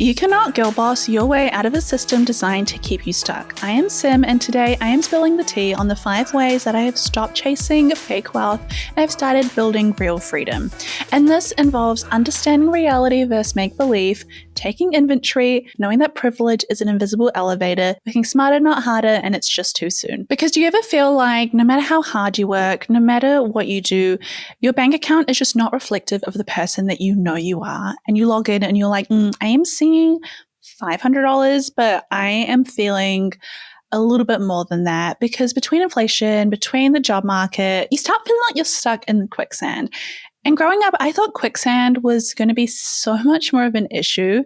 You cannot girl boss your way out of a system designed to keep you stuck. I am Sim, and today I am spilling the tea on the 5 ways that I have stopped chasing fake wealth and have started building real freedom. And this involves understanding reality versus make-believe, taking inventory, knowing that privilege is an invisible elevator, working smarter, not harder, and it's just too soon. Because do you ever feel like no matter how hard you work, no matter what you do, your bank account is just not reflective of the person that you know you are? And you log in and you're like, I am seeing $500, but I am feeling a little bit more than that, because between inflation, between the job market, you start feeling like you're stuck in quicksand. And growing up, I thought quicksand was going to be so much more of an issue.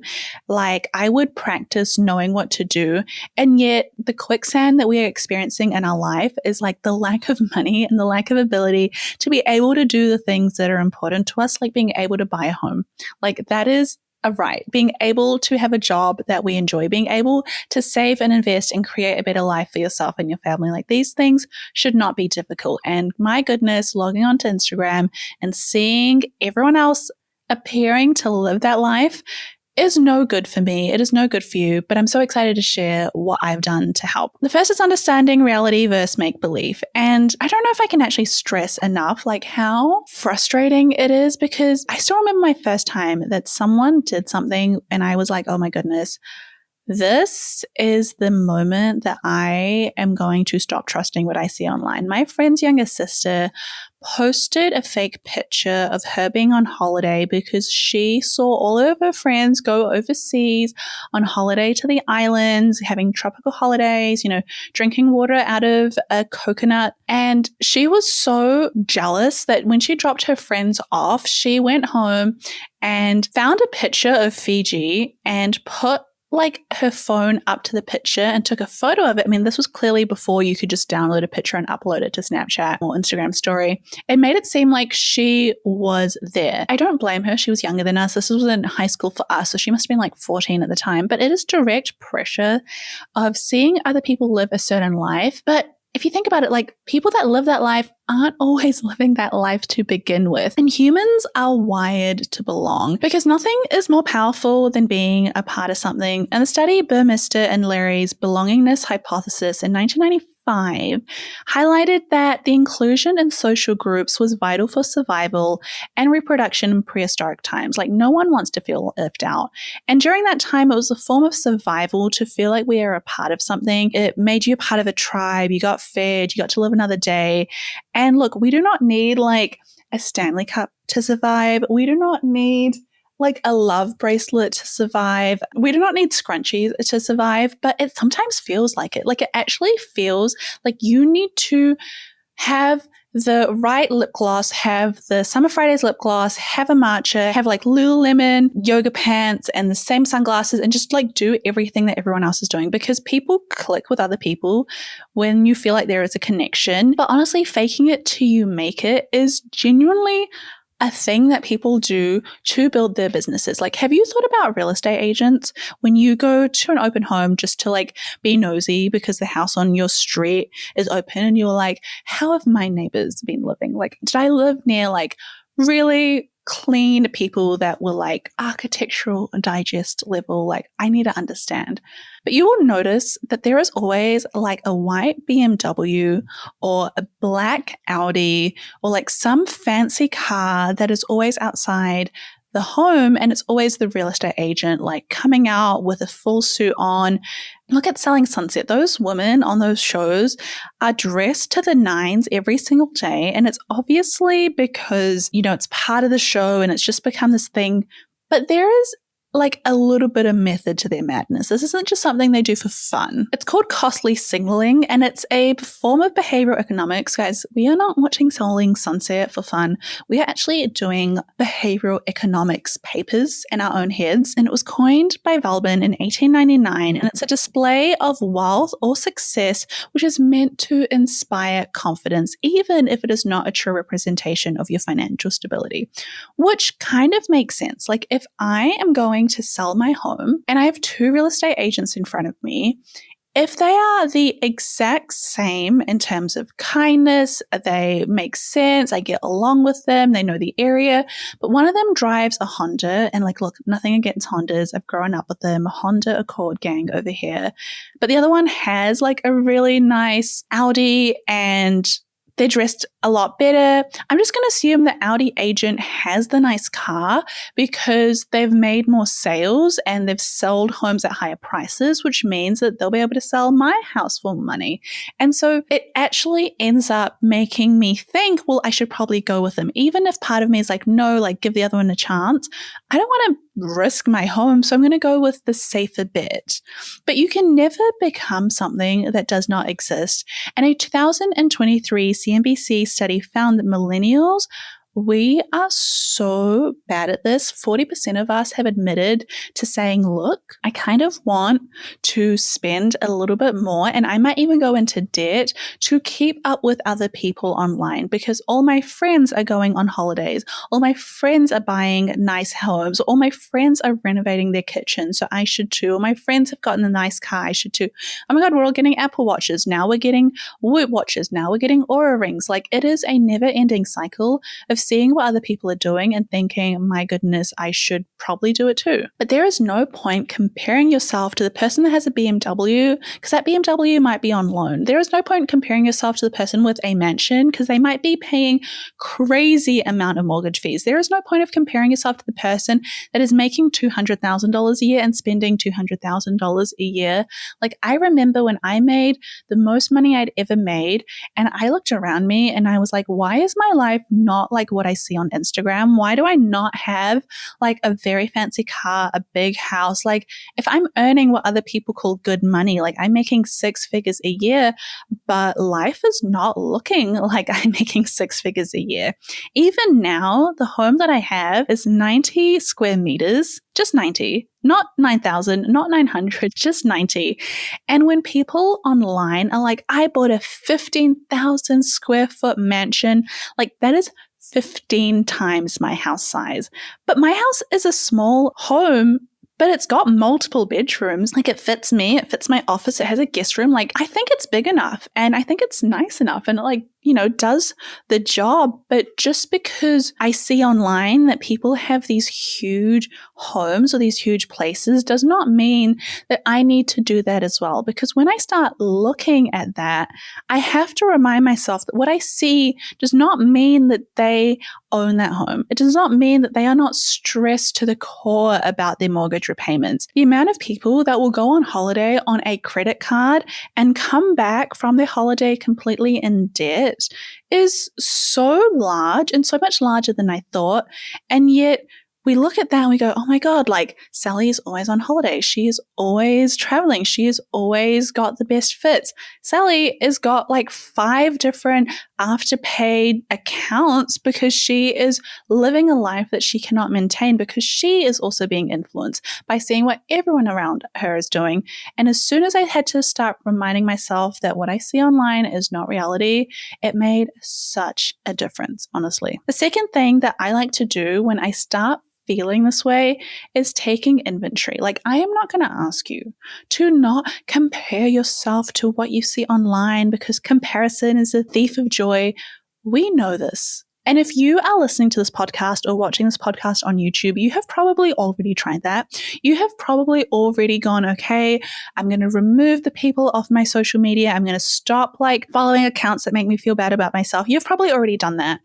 Like, I would practice knowing what to do. And yet the quicksand that we are experiencing in our life is like the lack of money and the lack of ability to be able to do the things that are important to us, like being able to buy a home. Like, that is a right. Being able to have a job that we enjoy, being able to save and invest and create a better life for yourself and your family. Like, these things should not be difficult. And my goodness, logging onto Instagram and seeing everyone else appearing to live that life is no good for me. It is no good for you, but I'm so excited to share what I've done to help. The first is understanding reality versus make-believe. And I don't know if I can actually stress enough like how frustrating it is, because I still remember my first time that someone did something and I was like, oh my goodness, this is the moment that I am going to stop trusting what I see online. My friend's younger sister posted a fake picture of her being on holiday because she saw all of her friends go overseas on holiday to the islands, having tropical holidays, drinking water out of a coconut. And she was so jealous that when she dropped her friends off, she went home and found a picture of Fiji and put her phone up to the picture and took a photo of it. I mean, this was clearly before you could just download a picture and upload it to Snapchat or Instagram story. It made it seem like she was there. I don't blame her. She was younger than us. This was in high school for us, so she must have been 14 at the time. But it is direct pressure of seeing other people live a certain life. But if you think about it, people that live that life aren't always living that life to begin with. And humans are wired to belong, because nothing is more powerful than being a part of something. And the study Burmester and Larry's belongingness hypothesis in 1995 highlighted that the inclusion in social groups was vital for survival and reproduction in prehistoric times. No one wants to feel left out. And during that time, it was a form of survival to feel like we are a part of something. It made you a part of a tribe. You got fed. You got to live another day. And look, we do not need a Stanley Cup to survive. We do not need a love bracelet to survive. We do not need scrunchies to survive, but it sometimes feels like it. It actually feels like you need to have the right lip gloss, have the Summer Fridays lip gloss, have a matcha, have Lululemon yoga pants and the same sunglasses, and just do everything that everyone else is doing, because people click with other people when you feel like there is a connection. But honestly, faking it till you make it is genuinely a thing that people do to build their businesses. Have you thought about real estate agents? When you go to an open home just to be nosy because the house on your street is open, and you're like, how have my neighbors been living? Did I live near really clean people that were Architectural Digest level? I need to understand. But you will notice that there is always a white BMW or a black Audi or some fancy car that is always outside the home, and it's always the real estate agent coming out with a full suit on. Look at Selling Sunset. Those women on those shows are dressed to the nines every single day, and it's obviously because, it's part of the show and it's just become this thing. But there is a little bit of method to their madness. This isn't just something they do for fun. It's called costly signaling, and it's a form of behavioral economics. Guys, we are not watching Selling Sunset for fun. We are actually doing behavioral economics papers in our own heads, and it was coined by Valbin in 1899, and it's a display of wealth or success which is meant to inspire confidence, even if it is not a true representation of your financial stability, which kind of makes sense. If I am going to sell my home and I have 2 real estate agents in front of me, if they are the exact same in terms of kindness, they make sense, I get along with them, they know the area, but one of them drives a Honda, and like, look, nothing against Hondas, I've grown up with them, Honda Accord gang over here, but the other one has like a really nice Audi and they're dressed a lot better. I'm just going to assume the Audi agent has the nice car because they've made more sales and they've sold homes at higher prices, which means that they'll be able to sell my house for money. And so it actually ends up making me think, well, I should probably go with them. Even if part of me is like, no, like give the other one a chance. I don't want to risk my home, so I'm going to go with the safer bet. But you can never become something that does not exist. And a 2023 CNBC study found that millennials, we are so bad at this. 40% of us have admitted to saying, look, I kind of want to spend a little bit more and I might even go into debt to keep up with other people online because all my friends are going on holidays. All my friends are buying nice homes. All my friends are renovating their kitchen, so I should too. All my friends have gotten a nice car, I should too. Oh my God, we're all getting Apple Watches. Now we're getting Woot watches. Now we're getting Oura rings. Like, it is a never-ending cycle of seeing what other people are doing and thinking, my goodness, I should probably do it too. But there is no point comparing yourself to the person that has a BMW because that BMW might be on loan. There is no point comparing yourself to the person with a mansion because they might be paying crazy amount of mortgage fees. There is no point of comparing yourself to the person that is making $200,000 a year and spending $200,000 a year. Like, I remember when I made the most money I'd ever made and I looked around me and I was like, why is my life not like what I see on Instagram? Why do I not have like a very fancy car, a big house? Like, if I'm earning what other people call good money, like I'm making six figures a year, but life is not looking like I'm making six figures a year. Even now, the home that I have is 90 square meters, just 90, not 9,000, not 900, just 90. And when people online are like, I bought a 15,000 square foot mansion, like that is 15 times my house size. But my house is a small home, but it's got multiple bedrooms. Like, it fits me, it fits my office, it has a guest room. Like, I think it's big enough and I think it's nice enough and it, like, you know, does the job. But just because I see online that people have these huge homes or these huge places does not mean that I need to do that as well. Because when I start looking at that, I have to remind myself that what I see does not mean that they own that home. It does not mean that they are not stressed to the core about their mortgage repayments. The amount of people that will go on holiday on a credit card and come back from their holiday completely in debt is so large and so much larger than I thought. And yet we look at that and we go, oh my God, like Sally is always on holiday. She is always traveling. She has always got the best fits. Sally has got like 5 different afterpaid accounts because she is living a life that she cannot maintain because she is also being influenced by seeing what everyone around her is doing. And as soon as I had to start reminding myself that what I see online is not reality, it made such a difference, honestly. The second thing that I like to do when I start feeling this way is taking inventory. Like, I am not going to ask you to not compare yourself to what you see online because comparison is a thief of joy. We know this. And if you are listening to this podcast or watching this podcast on YouTube, you have probably already tried that. You have probably already gone, okay, I'm going to remove the people off my social media. I'm going to stop like following accounts that make me feel bad about myself. You've probably already done that.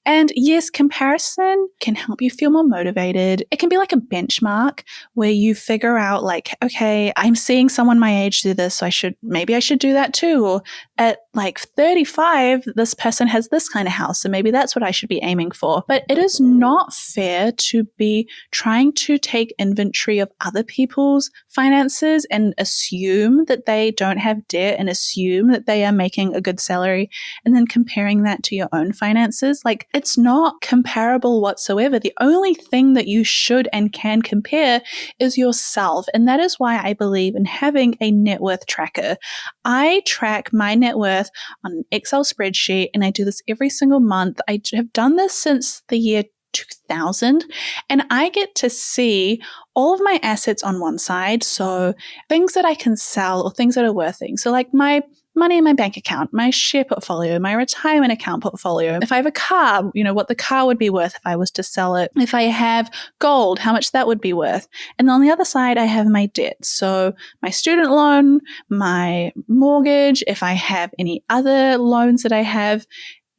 And yes, comparison can help you feel more motivated. It can be like a benchmark where you figure out like, okay, I'm seeing someone my age do this, so maybe I should do that too. Or at like 35, this person has this kind of house, so maybe that's what I should be aiming for. But it is not fair to be trying to take inventory of other people's finances and assume that they don't have debt and assume that they are making a good salary and then comparing that to your own finances. Like, it's not comparable whatsoever. The only thing that you should and can compare is yourself. And that is why I believe in having a net worth tracker. I track my net worth on an Excel spreadsheet and I do this every single month. I have done this since the year 2,000, and I get to see all of my assets on one side. So things that I can sell or things that are worth things. So like my money in my bank account, my share portfolio, my retirement account portfolio. If I have a car, what the car would be worth if I was to sell it. If I have gold, how much that would be worth. And on the other side, I have my debt. So my student loan, my mortgage, if I have any other loans that I have.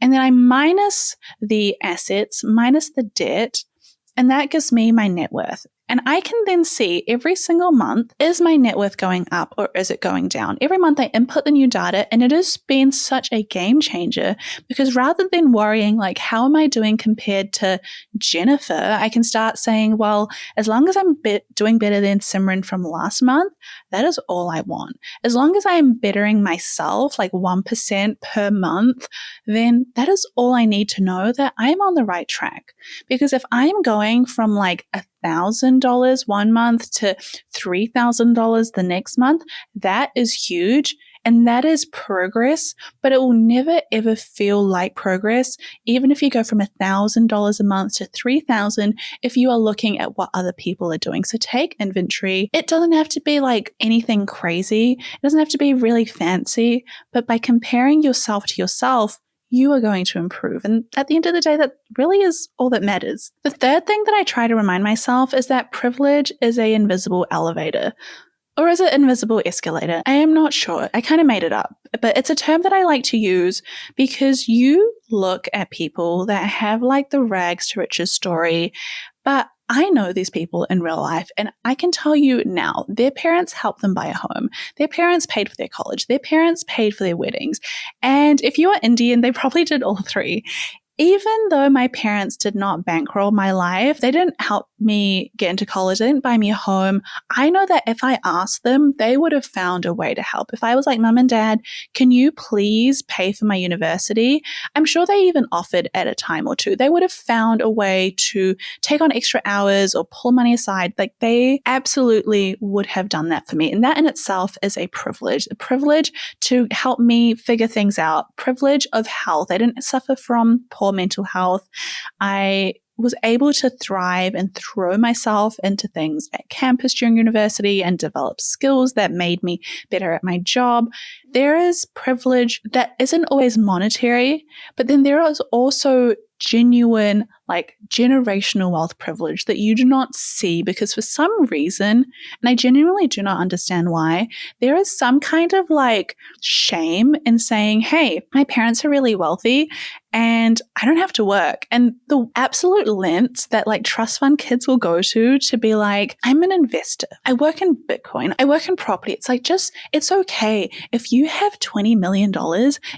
And then I minus the assets, minus the debt, and that gives me my net worth. And I can then see every single month, is my net worth going up or is it going down? Every month I input the new data, and it has been such a game changer because rather than worrying like, how am I doing compared to Jennifer? I can start saying, well, as long as I'm doing better than Simran from last month, that is all I want. As long as I am bettering myself like 1% per month, then that is all I need to know that I'm on the right track. Because if I'm going from like $1,000 one month to $3,000 the next month, that is huge. And that is progress, but it will never ever feel like progress. Even if you go from $1,000 a month to $3,000, if you are looking at what other people are doing. So take inventory. It doesn't have to be like anything crazy. It doesn't have to be really fancy, but by comparing yourself to yourself, you are going to improve. And at the end of the day, that really is all that matters. The third thing that I try to remind myself is that privilege is an invisible elevator. Or is it invisible escalator? I am not sure. I kind of made it up, but it's a term that I like to use because you look at people that have like the rags to riches story, but I know these people in real life, and I can tell you now, their parents helped them buy a home. Their parents paid for their college. Their parents paid for their weddings. And if you are Indian, they probably did all three. Even though my parents did not bankroll my life, they didn't help me get into college, they didn't buy me a home. I know that if I asked them, they would have found a way to help. If I was like, Mum and Dad, can you please pay for my university? I'm sure they even offered at a time or two. They would have found a way to take on extra hours or pull money aside. Like they absolutely would have done that for me. And that in itself is a privilege to help me figure things out, privilege of health. I didn't suffer from poor mental health. I was able to thrive and throw myself into things at campus during university and develop skills that made me better at my job. There is privilege that isn't always monetary, but then there is also genuine, like generational wealth privilege that you do not see because for some reason, and I genuinely do not understand why, there is some kind of like shame in saying, hey, my parents are really wealthy and I don't have to work. And the absolute lengths that like trust fund kids will go to be like, I'm an investor. I work in Bitcoin. I work in property. It's like it's okay. If you have $20 million,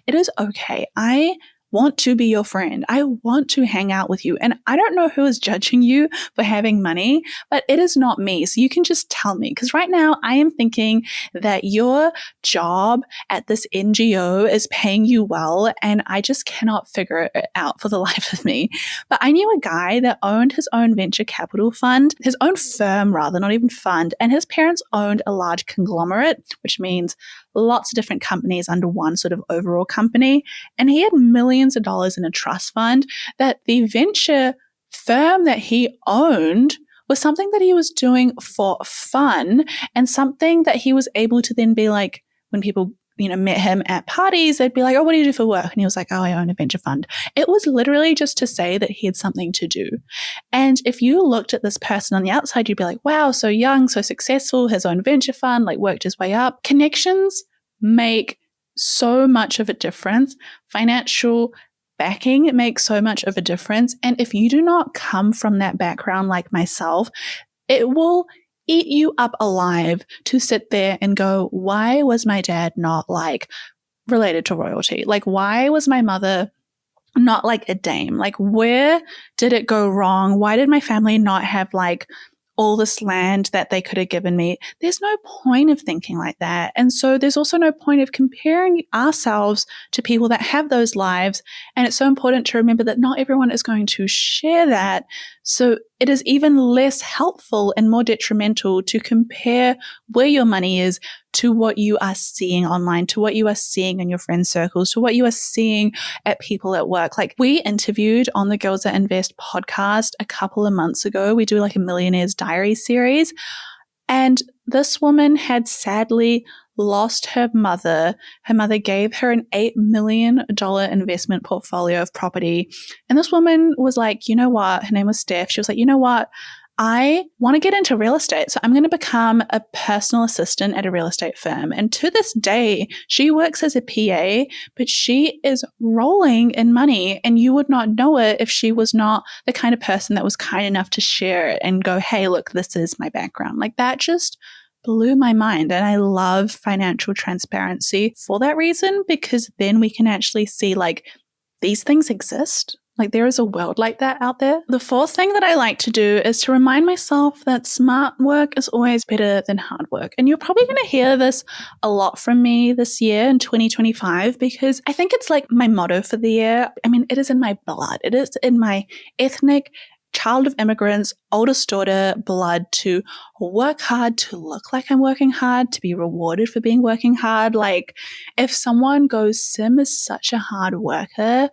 it is okay. I want to be your friend. I want to hang out with you. And I don't know who is judging you for having money, but it is not me. So you can just tell me. Because right now I am thinking that your job at this NGO is paying you well. And I just cannot figure it out for the life of me. But I knew a guy that owned his own venture capital fund, his own firm rather, not even fund. And his parents owned a large conglomerate, which means lots of different companies under one sort of overall company. And he had millions of dollars in a trust fund that the venture firm that he owned was something that he was doing for fun and something that he was able to then be like, when people met him at parties, they'd be like, oh, what do you do for work? And he was like, oh, I own a venture fund. It was literally just to say that he had something to do. And if you looked at this person on the outside, you'd be like, wow, so young, so successful, his own venture fund, like worked his way up. Connections make so much of a difference. Financial backing makes so much of a difference. And if you do not come from that background like myself, it will eat you up alive to sit there and go, why was my dad not like related to royalty? Like, why was my mother not like a dame? Like, where did it go wrong? Why did my family not have like all this land that they could have given me? There's no point of thinking like that. And so there's also no point of comparing ourselves to people that have those lives. And it's so important to remember that not everyone is going to share that. So it is even less helpful and more detrimental to compare where your money is to what you are seeing online, to what you are seeing in your friend circles, to what you are seeing at people at work. Like, we interviewed on the Girls That Invest podcast a couple of months ago. We do like a Millionaire's Diary series. And this woman had sadly lost her mother. Her mother gave her an $8 million investment portfolio of property. And this woman was like, you know what? Her name was Steph. She was like, you know what? I want to get into real estate. So I'm going to become a personal assistant at a real estate firm. And to this day, she works as a PA, but she is rolling in money. And you would not know it if she was not the kind of person that was kind enough to share it and go, hey, look, this is my background. Like, that just blew my mind. And I love financial transparency for that reason, because then we can actually see like these things exist. Like, there is a world like that out there. The fourth thing that I like to do is to remind myself that smart work is always better than hard work. And you're probably going to hear this a lot from me this year in 2025, because I think it's like my motto for the year. I mean, it is in my blood. It is in my ethnic child of immigrants, oldest daughter blood, to work hard, to look like I'm working hard, to be rewarded for being working hard. Like, if someone goes, Sim is such a hard worker,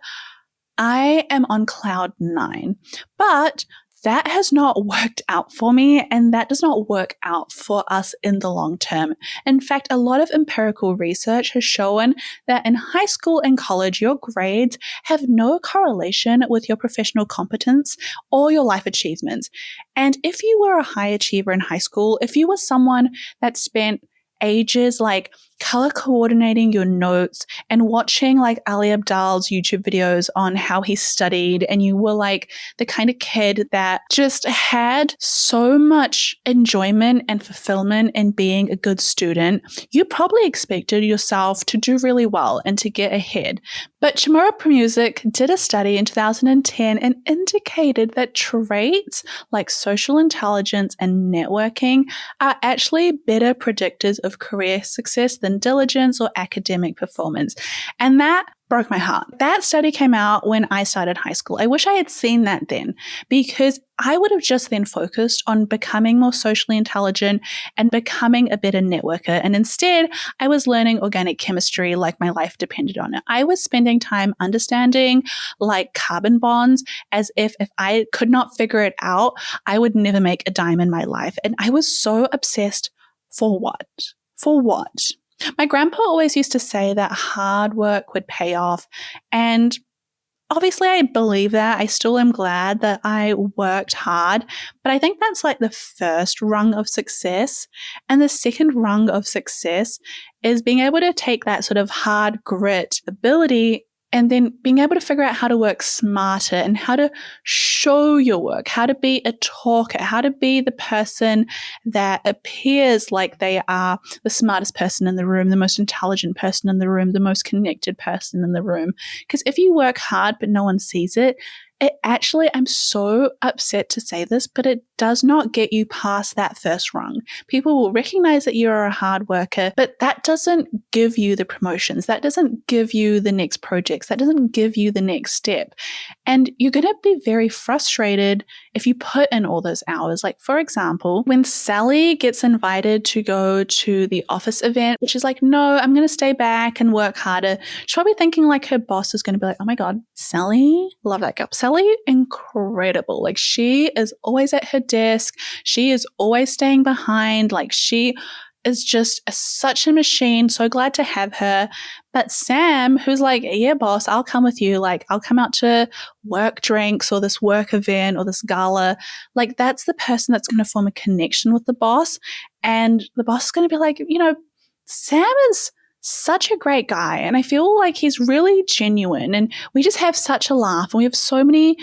I am on cloud 9. But that has not worked out for me, and that does not work out for us in the long term. In fact, a lot of empirical research has shown that in high school and college, your grades have no correlation with your professional competence or your life achievements. And if you were a high achiever in high school, if you were someone that spent ages like color coordinating your notes and watching like Ali Abdaal's YouTube videos on how he studied, and you were like the kind of kid that just had so much enjoyment and fulfillment in being a good student, you probably expected yourself to do really well and to get ahead. But Chimura Music did a study in 2010 and indicated that traits like social intelligence and networking are actually better predictors of career success than diligence or academic performance. And that broke my heart. That study came out when I started high school. I wish I had seen that then, because I would have just then focused on becoming more socially intelligent and becoming a better networker. And instead, I was learning organic chemistry like my life depended on it. I was spending time understanding like carbon bonds as if I could not figure it out, I would never make a dime in my life. And I was so obsessed. For what? For what? My grandpa always used to say that hard work would pay off. And obviously I believe that. I still am glad that I worked hard. But I think that's like the first rung of success. And the second rung of success is being able to take that sort of hard grit ability and then being able to figure out how to work smarter and how to show your work, how to be a talker, how to be the person that appears like they are the smartest person in the room, the most intelligent person in the room, the most connected person in the room. Because if you work hard but no one sees it, it actually, I'm so upset to say this, but it does not get you past that first rung. People will recognize that you're a hard worker, but that doesn't give you the promotions. That doesn't give you the next projects. That doesn't give you the next step. And you're going to be very frustrated if you put in all those hours. Like, for example, when Sally gets invited to go to the office event, which is like, no, I'm going to stay back and work harder. She's probably thinking like her boss is going to be like, oh my God, Sally, love that girl. Sally, incredible. Like, she is always at her desk. She is always staying behind. Like, she is just such a machine. So glad to have her. But Sam, who's like, yeah, boss, I'll come with you. Like, I'll come out to work drinks or this work event or this gala. Like, that's the person that's going to form a connection with the boss. And the boss is going to be like, you know, Sam is such a great guy. And I feel like he's really genuine. And we just have such a laugh. And we have so many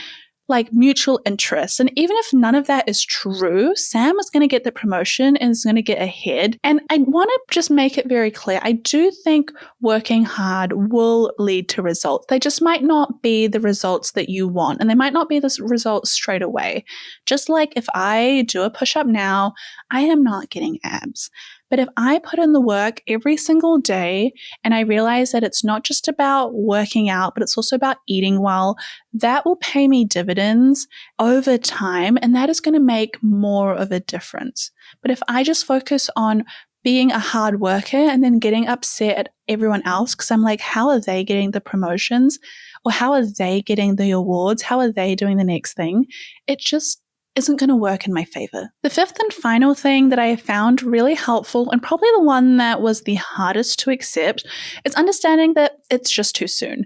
like mutual interests. And even if none of that is true, Sam is going to get the promotion and is going to get ahead. And I want to just make it very clear. I do think working hard will lead to results. They just might not be the results that you want. And they might not be the results straight away. Just like if I do a push-up now, I am not getting abs. But if I put in the work every single day and I realize that it's not just about working out, but it's also about eating well, that will pay me dividends over time, and that is going to make more of a difference. But if I just focus on being a hard worker and then getting upset at everyone else because I'm like, how are they getting the promotions? Or how are they getting the awards? How are they doing the next thing? It just isn't going to work in my favor. The fifth and final thing that I have found really helpful, and probably the one that was the hardest to accept, is understanding that it's just too soon.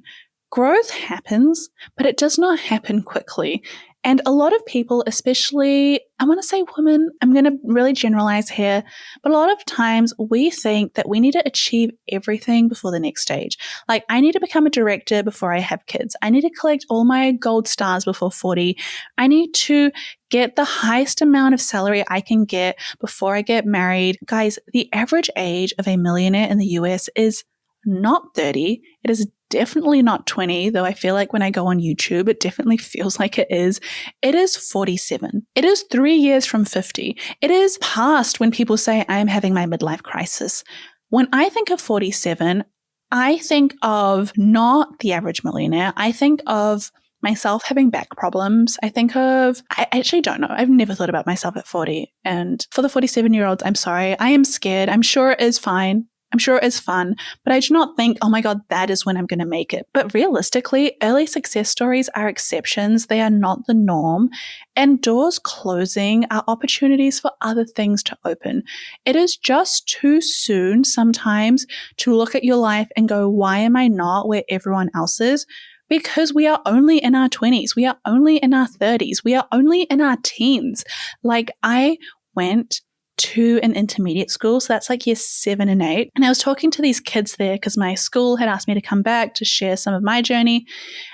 Growth happens, but it does not happen quickly. And a lot of people, especially, I want to say women, I'm going to really generalize here, but a lot of times we think that we need to achieve everything before the next stage. Like, I need to become a director before I have kids. I need to collect all my gold stars before 40. I need to get the highest amount of salary I can get before I get married. Guys, the average age of a millionaire in the US is not 30. It is definitely not 20, though I feel like when I go on YouTube, it definitely feels like it is. It is 47. It is 3 years from 50. It is past when people say, I am having my midlife crisis. When I think of 47, I think of not the average millionaire. I think of myself having back problems. I actually don't know. I've never thought about myself at 40. And for the 47-year-olds, I'm sorry. I am scared. I'm sure it is fine. I'm sure it's fun, but I do not think, oh my God, that is when I'm going to make it. But realistically, early success stories are exceptions. They are not the norm. And doors closing are opportunities for other things to open. It is just too soon sometimes to look at your life and go, why am I not where everyone else is? Because we are only in our 20s. We are only in our 30s. We are only in our teens. Like, I went to an intermediate school. So that's like year 7 and 8. And I was talking to these kids there because my school had asked me to come back to share some of my journey.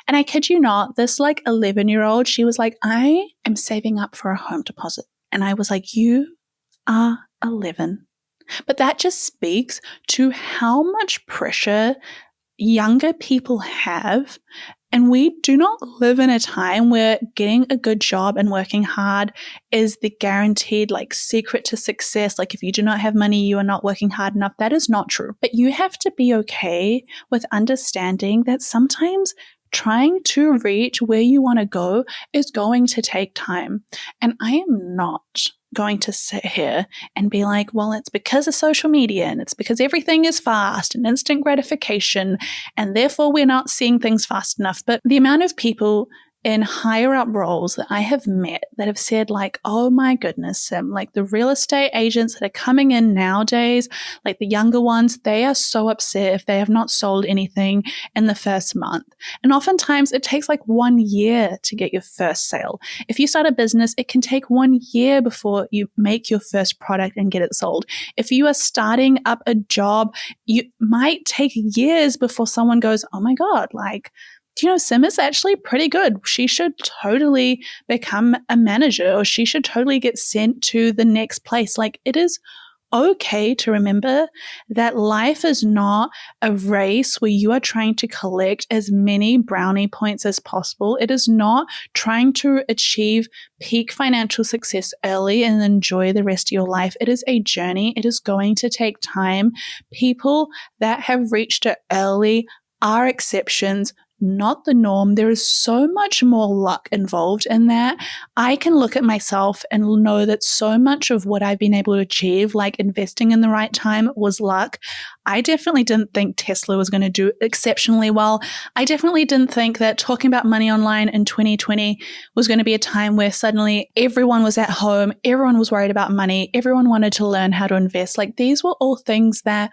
And I kid you not, this like 11-year-old, she was like, I am saving up for a home deposit. And I was like, you are 11. But that just speaks to how much pressure younger people have. And we do not live in a time where getting a good job and working hard is the guaranteed like secret to success. Like, if you do not have money, you are not working hard enough. That is not true. But you have to be okay with understanding that sometimes trying to reach where you want to go is going to take time. And I am not going to sit here and be like, well, it's because of social media and it's because everything is fast and instant gratification and therefore we're not seeing things fast enough. But the amount of people in higher up roles that I have met that have said like, oh my goodness, Sim, like the real estate agents that are coming in nowadays, like the younger ones, they are so upset if they have not sold anything in the first month. And oftentimes it takes like 1 year to get your first sale. If you start a business, it can take 1 year before you make your first product and get it sold. If you are starting up a job, you might take years before someone goes, oh my God, like, you know, Sim is actually pretty good. She should totally become a manager, or she should totally get sent to the next place. Like, it is okay to remember that life is not a race where you are trying to collect as many brownie points as possible. It is not trying to achieve peak financial success early and enjoy the rest of your life. It is a journey. It is going to take time. People that have reached it early are exceptions, not the norm. There is so much more luck involved in that. I can look at myself and know that so much of what I've been able to achieve, like investing in the right time, was luck. I definitely didn't think Tesla was going to do exceptionally well. I definitely didn't think that talking about money online in 2020 was going to be a time where suddenly everyone was at home, everyone was worried about money, everyone wanted to learn how to invest. Like, these were all things that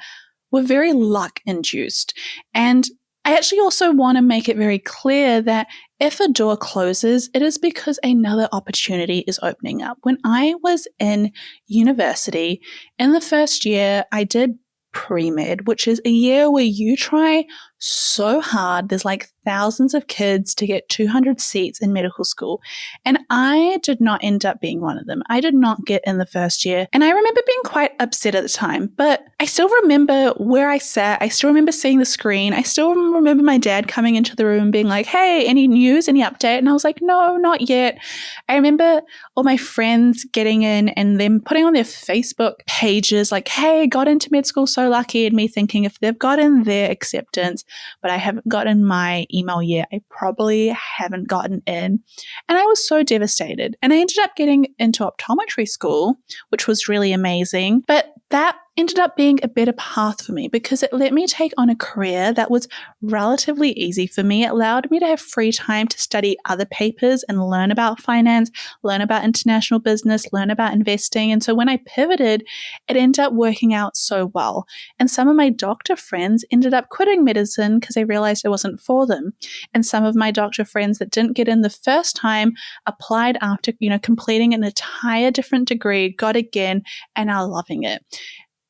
were very luck induced. And I actually also want to make it very clear that if a door closes, it is because another opportunity is opening up. When I was in university, in the first year, I did pre-med, which is a year where you try so hard. There's like thousands of kids to get 200 seats in medical school. And I did not end up being one of them. I did not get in the first year. And I remember being quite upset at the time, but I still remember where I sat. I still remember seeing the screen. I still remember my dad coming into the room and being like, hey, any news, any update? And I was like, no, not yet. I remember all my friends getting in and them putting on their Facebook pages like, hey, got into med school, so lucky. And me thinking, if they've gotten their acceptance, but I haven't gotten my email yet, I probably haven't gotten in. And I was so devastated. And I ended up getting into optometry school, which was really amazing. But that ended up being a better path for me because it let me take on a career that was relatively easy for me. It allowed me to have free time to study other papers and learn about finance, learn about international business, learn about investing. And so when I pivoted, it ended up working out so well. And some of my doctor friends ended up quitting medicine because they realized it wasn't for them. And some of my doctor friends that didn't get in the first time applied after, completing an entire different degree, got again, and are loving it.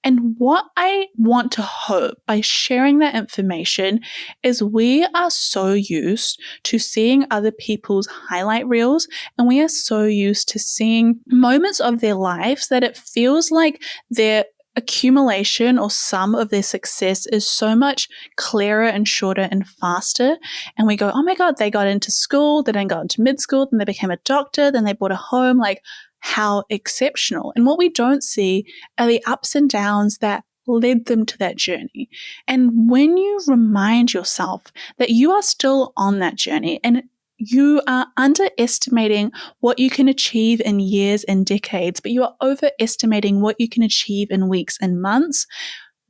And what I want to hope by sharing that information is we are so used to seeing other people's highlight reels, and we are so used to seeing moments of their lives that it feels like their accumulation or sum of their success is so much clearer and shorter and faster. And we go, oh my God, they got into school, then they got into mid school, then they became a doctor, then they bought a home. Like, how exceptional. And what we don't see are the ups and downs that led them to that journey. And when you remind yourself that you are still on that journey and you are underestimating what you can achieve in years and decades, but you are overestimating what you can achieve in weeks and months,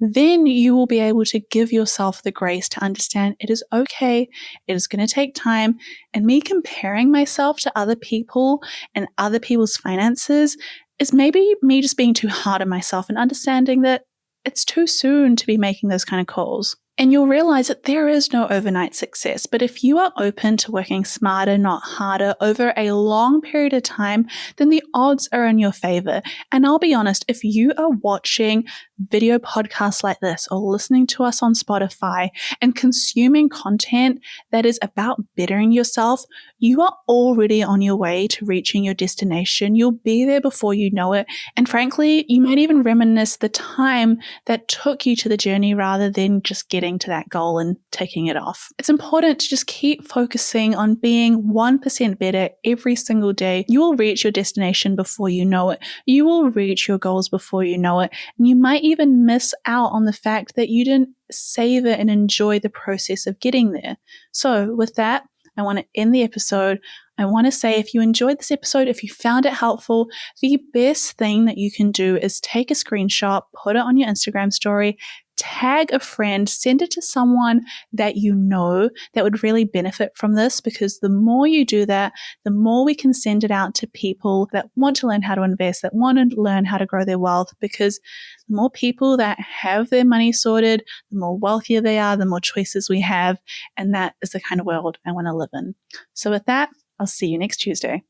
then you will be able to give yourself the grace to understand it is okay, it is going to take time. And me comparing myself to other people and other people's finances is maybe me just being too hard on myself and understanding that it's too soon to be making those kind of calls. And you'll realize that there is no overnight success. But if you are open to working smarter, not harder, over a long period of time, then the odds are in your favor. And I'll be honest, if you are watching video podcasts like this or listening to us on Spotify and consuming content that is about bettering yourself, you are already on your way to reaching your destination. You'll be there before you know it. And frankly, you might even reminisce the time that took you to the journey rather than just getting to that goal and taking it off. It's important to just keep focusing on being 1% better every single day. You will reach your destination before you know it. You will reach your goals before you know it. And you might even miss out on the fact that you didn't savor and enjoy the process of getting there. So with that, I want to end the episode. I want to say, if you enjoyed this episode, if you found it helpful, the best thing that you can do is take a screenshot, put it on your Instagram story, tag a friend, send it to someone that you know that would really benefit from this, because the more you do that, the more we can send it out to people that want to learn how to invest, that want to learn how to grow their wealth, because the more people that have their money sorted, the more wealthier they are, the more choices we have, and that is the kind of world I want to live in. So with that, I'll see you next Tuesday.